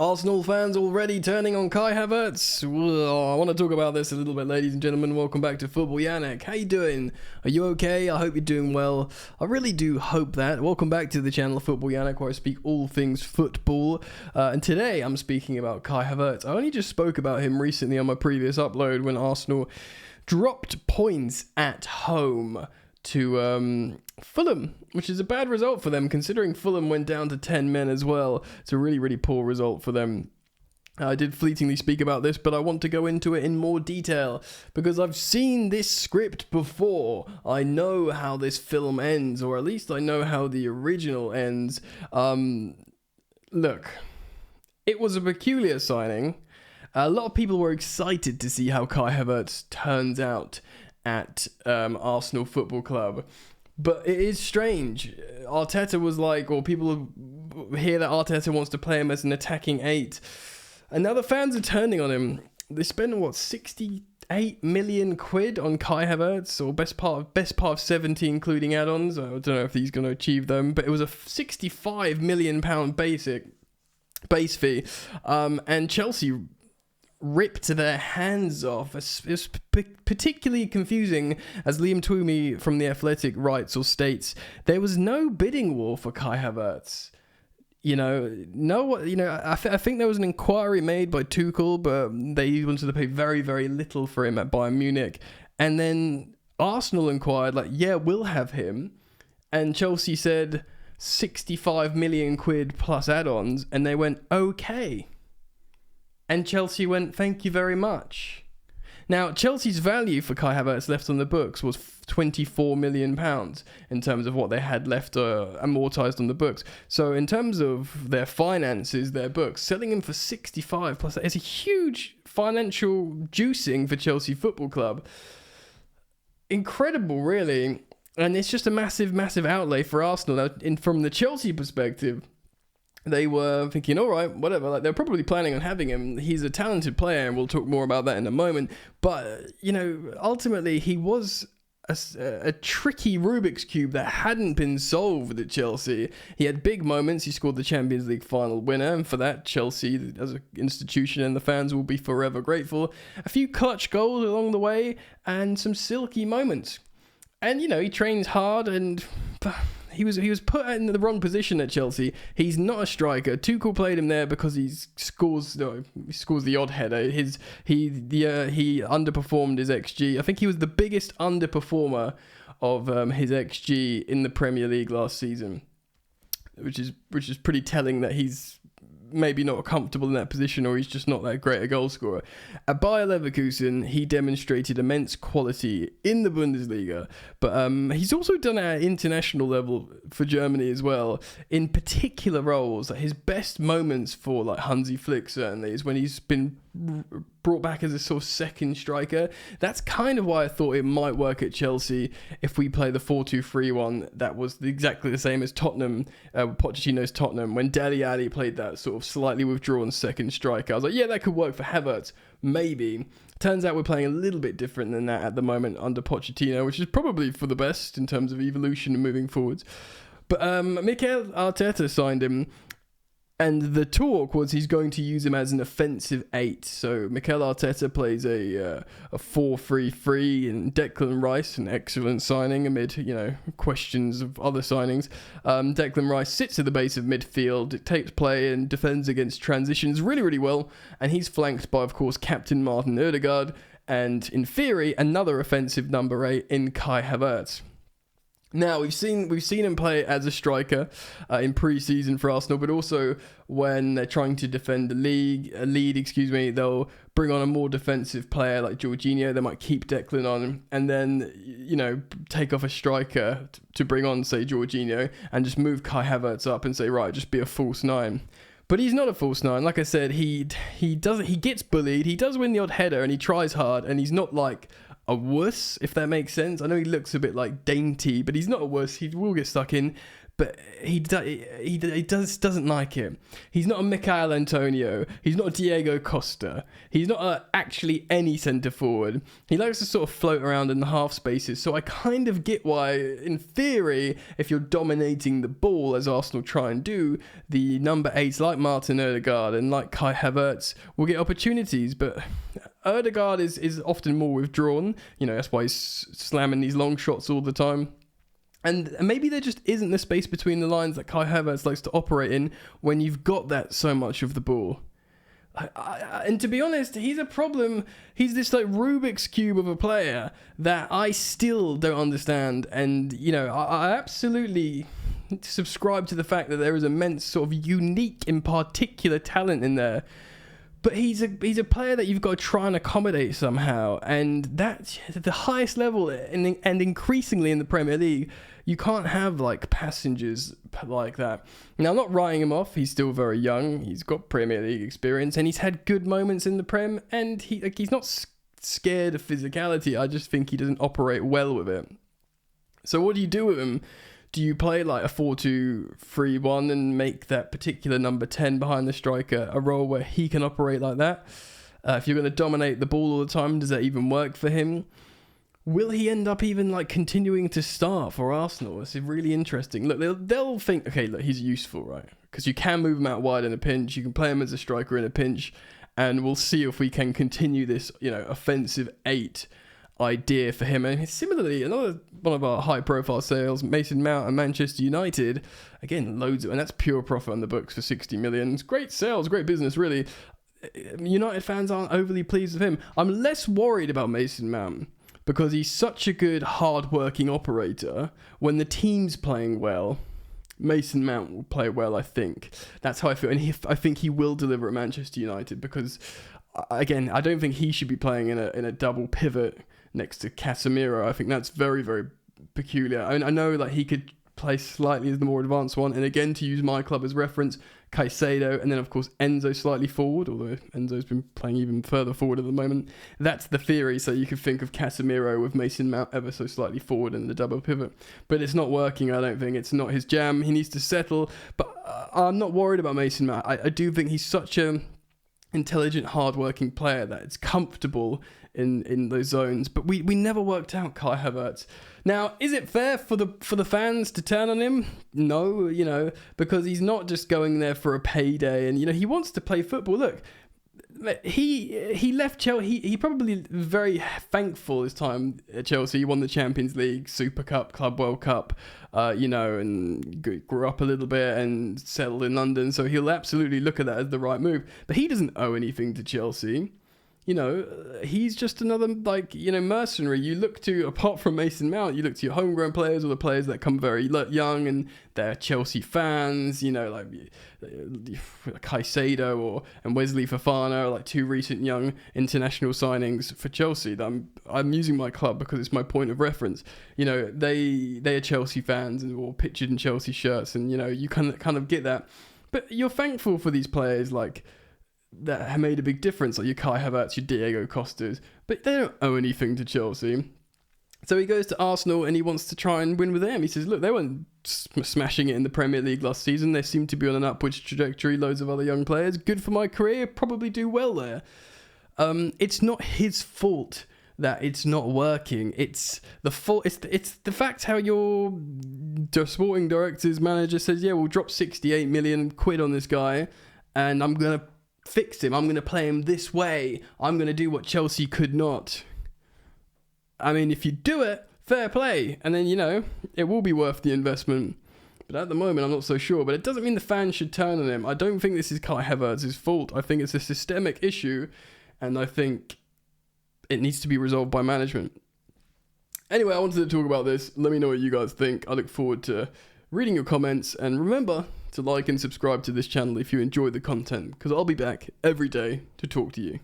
Arsenal fans already turning on Kai Havertz. I want to talk about this a little bit, ladies and gentlemen. Welcome back to Football Yannick. How you doing? Are you okay? I hope you're doing well. I really do hope that. Welcome back to the channel Football Yannick, where I speak all things football. And today I'm speaking about Kai Havertz. I only just spoke about him recently on my previous upload when Arsenal dropped points at home to Fulham, which is a bad result for them considering Fulham went down to 10 men as well. It's a really, really poor result for them. I did fleetingly speak about this, but I want to go into it in more detail because I've seen this script before. I know how this film ends, or at least I know how the original ends. Look, it was a peculiar signing. A lot of people were excited to see how Kai Havertz turns out at Arsenal Football Club. But it is strange. Arteta was like, or people hear that Arteta wants to play him as an attacking 8. And now the fans are turning on him. They spent, 68 million quid on Kai Havertz, or best part of 70 including add-ons. I don't know if he's going to achieve them, but it was a 65 million pound base fee. And Chelsea ripped their hands off. It's particularly confusing as Liam Twomey from The Athletic writes or states, there was no bidding war for Kai Havertz. I think there was an inquiry made by Tuchel, but they wanted to pay very, very little for him at Bayern Munich. And then Arsenal inquired, we'll have him. And Chelsea said 65 million quid plus add-ons, and they went, okay. And Chelsea went, thank you very much. Now, Chelsea's value for Kai Havertz left on the books was £24 million in terms of what they had left amortised on the books. So in terms of their finances, their books, selling him for 65 plus, it's a huge financial juicing for Chelsea Football Club. Incredible, really. And it's just a massive, massive outlay for Arsenal. Now, from the Chelsea perspective, they were thinking, all right, whatever. They're probably planning on having him. He's a talented player, and we'll talk more about that in a moment. But, ultimately, he was a tricky Rubik's Cube that hadn't been solved at Chelsea. He had big moments. He scored the Champions League final winner, and for that, Chelsea, as an institution and the fans, will be forever grateful. A few clutch goals along the way, and some silky moments. And, he trains hard, and he was put in the wrong position at Chelsea. He's not a striker. Tuchel played him there because he scores the odd header. He underperformed his XG. I think he was the biggest underperformer of his XG in the Premier League last season, which is pretty telling that he's maybe not comfortable in that position, or he's just not that great a goal scorer. At Bayer Leverkusen, he demonstrated immense quality in the Bundesliga, but he's also done it at international level for Germany as well, in particular roles. His best moments for Hansi Flick certainly is when he's been brought back as a sort of second striker. That's kind of why I thought it might work at Chelsea if we play the 4-2-3-1 that was exactly the same as Tottenham, Pochettino's Tottenham, when Dele Alli played that sort of slightly withdrawn second striker. I was like, yeah, that could work for Havertz, maybe. Turns out we're playing a little bit different than that at the moment under Pochettino, which is probably for the best in terms of evolution and moving forwards. But Mikel Arteta signed him, and the talk was he's going to use him as an offensive 8. So Mikel Arteta plays a 4-3-3, and Declan Rice, an excellent signing amid questions of other signings. Declan Rice sits at the base of midfield, dictates play, and defends against transitions really, really well. And he's flanked by, of course, Captain Martin Odegaard, and in theory, another offensive number 8 in Kai Havertz. Now, we've seen him play as a striker in pre-season for Arsenal, but also when they're trying to defend a lead, they'll bring on a more defensive player like Jorginho. They might keep Declan on and then, take off a striker to bring on, say, Jorginho, and just move Kai Havertz up and say, right, just be a false 9. But he's not a false 9. Like I said, he gets bullied. He does win the odd header, and he tries hard, and he's not like a wuss, if that makes sense. I know he looks a bit like dainty, but he's not a wuss. He will get stuck in. but he doesn't like it. He's not a Mikel Antonio. He's not a Diego Costa. He's not actually any centre forward. He likes to sort of float around in the half spaces. So I kind of get why, in theory, if you're dominating the ball, as Arsenal try and do, the number 8s like Martin Odegaard and like Kai Havertz will get opportunities. But Odegaard is often more withdrawn. That's why he's slamming these long shots all the time. And maybe there just isn't the space between the lines that Kai Havertz likes to operate in when you've got that so much of the ball. And to be honest, he's a problem. He's this like Rubik's Cube of a player that I still don't understand. And, I absolutely subscribe to the fact that there is immense sort of unique in particular talent in there. But he's a player that you've got to try and accommodate somehow. And that's at the highest level and increasingly in the Premier League, you can't have like passengers like that. Now, I'm not writing him off. He's still very young. He's got Premier League experience and he's had good moments in the Prem. And he's not scared of physicality. I just think he doesn't operate well with it. So what do you do with him? Do you play like a 4-2-3-1 and make that particular number 10 behind the striker a role where he can operate like that? If you're going to dominate the ball all the time, does that even work for him? Will he end up even like continuing to start for Arsenal? It's really interesting. Look, they'll think, okay, look, he's useful, right? Because you can move him out wide in a pinch. You can play him as a striker in a pinch. And we'll see if we can continue this, offensive 8 idea for him. And similarly, another one of our high-profile sales, Mason Mount and Manchester United, again, loads of, and that's pure profit on the books for 60 million. It's great sales, great business, really. United fans aren't overly pleased with him. I'm less worried about Mason Mount because he's such a good, hard-working operator. When the team's playing well, Mason Mount will play well, I think. That's how I feel. And I think he will deliver at Manchester United because, again, I don't think he should be playing in a double pivot next to Casemiro. I think that's very, very peculiar. I mean, I know like he could play slightly as the more advanced one, and again, to use my club as reference, Caicedo, and then of course Enzo slightly forward, although Enzo's been playing even further forward at the moment. That's the theory, so you could think of Casemiro with Mason Mount ever so slightly forward in the double pivot, but it's not working. I don't think it's not his jam. He needs to settle, but I'm not worried about Mason Mount. I do think he's such a intelligent, hard-working player that it's comfortable in those zones, but we never worked out Kai Havertz. Now, is it fair for the fans to turn on him? No, because he's not just going there for a payday, and he wants to play football. Look, he left Chelsea. He probably very thankful his time at Chelsea. He won the Champions League, Super Cup, Club World Cup, and grew up a little bit and settled in London. So he'll absolutely look at that as the right move. But he doesn't owe anything to Chelsea. He's just another, mercenary. You look to, apart from Mason Mount, you look to your homegrown players or the players that come very young and they're Chelsea fans, like Caicedo and Wesley Fofana are like two recent young international signings for Chelsea. I'm using my club because it's my point of reference. They are Chelsea fans and or pictured in Chelsea shirts, and you kind of get that. But you're thankful for these players that have made a big difference, like your Kai Havertz, your Diego Costas, but they don't owe anything to Chelsea. So he goes to Arsenal and he wants to try and win with them. He says, look, they weren't smashing it in the Premier League last season. They seem to be on an upwards trajectory, loads of other young players. Good for my career, probably do well there. It's not his fault that it's not working. It's the fault. It's the fact how your sporting director's manager says, yeah, we'll drop 68 million quid on this guy and I'm going to fix him. I'm going to play him this way. I'm going to do what Chelsea could not. I mean, if you do it, fair play. And then, it will be worth the investment. But at the moment, I'm not so sure. But it doesn't mean the fans should turn on him. I don't think this is Kai Havertz's fault. I think it's a systemic issue. And I think it needs to be resolved by management. Anyway, I wanted to talk about this. Let me know what you guys think. I look forward to reading your comments. And remember to like and subscribe to this channel if you enjoy the content, because I'll be back every day to talk to you.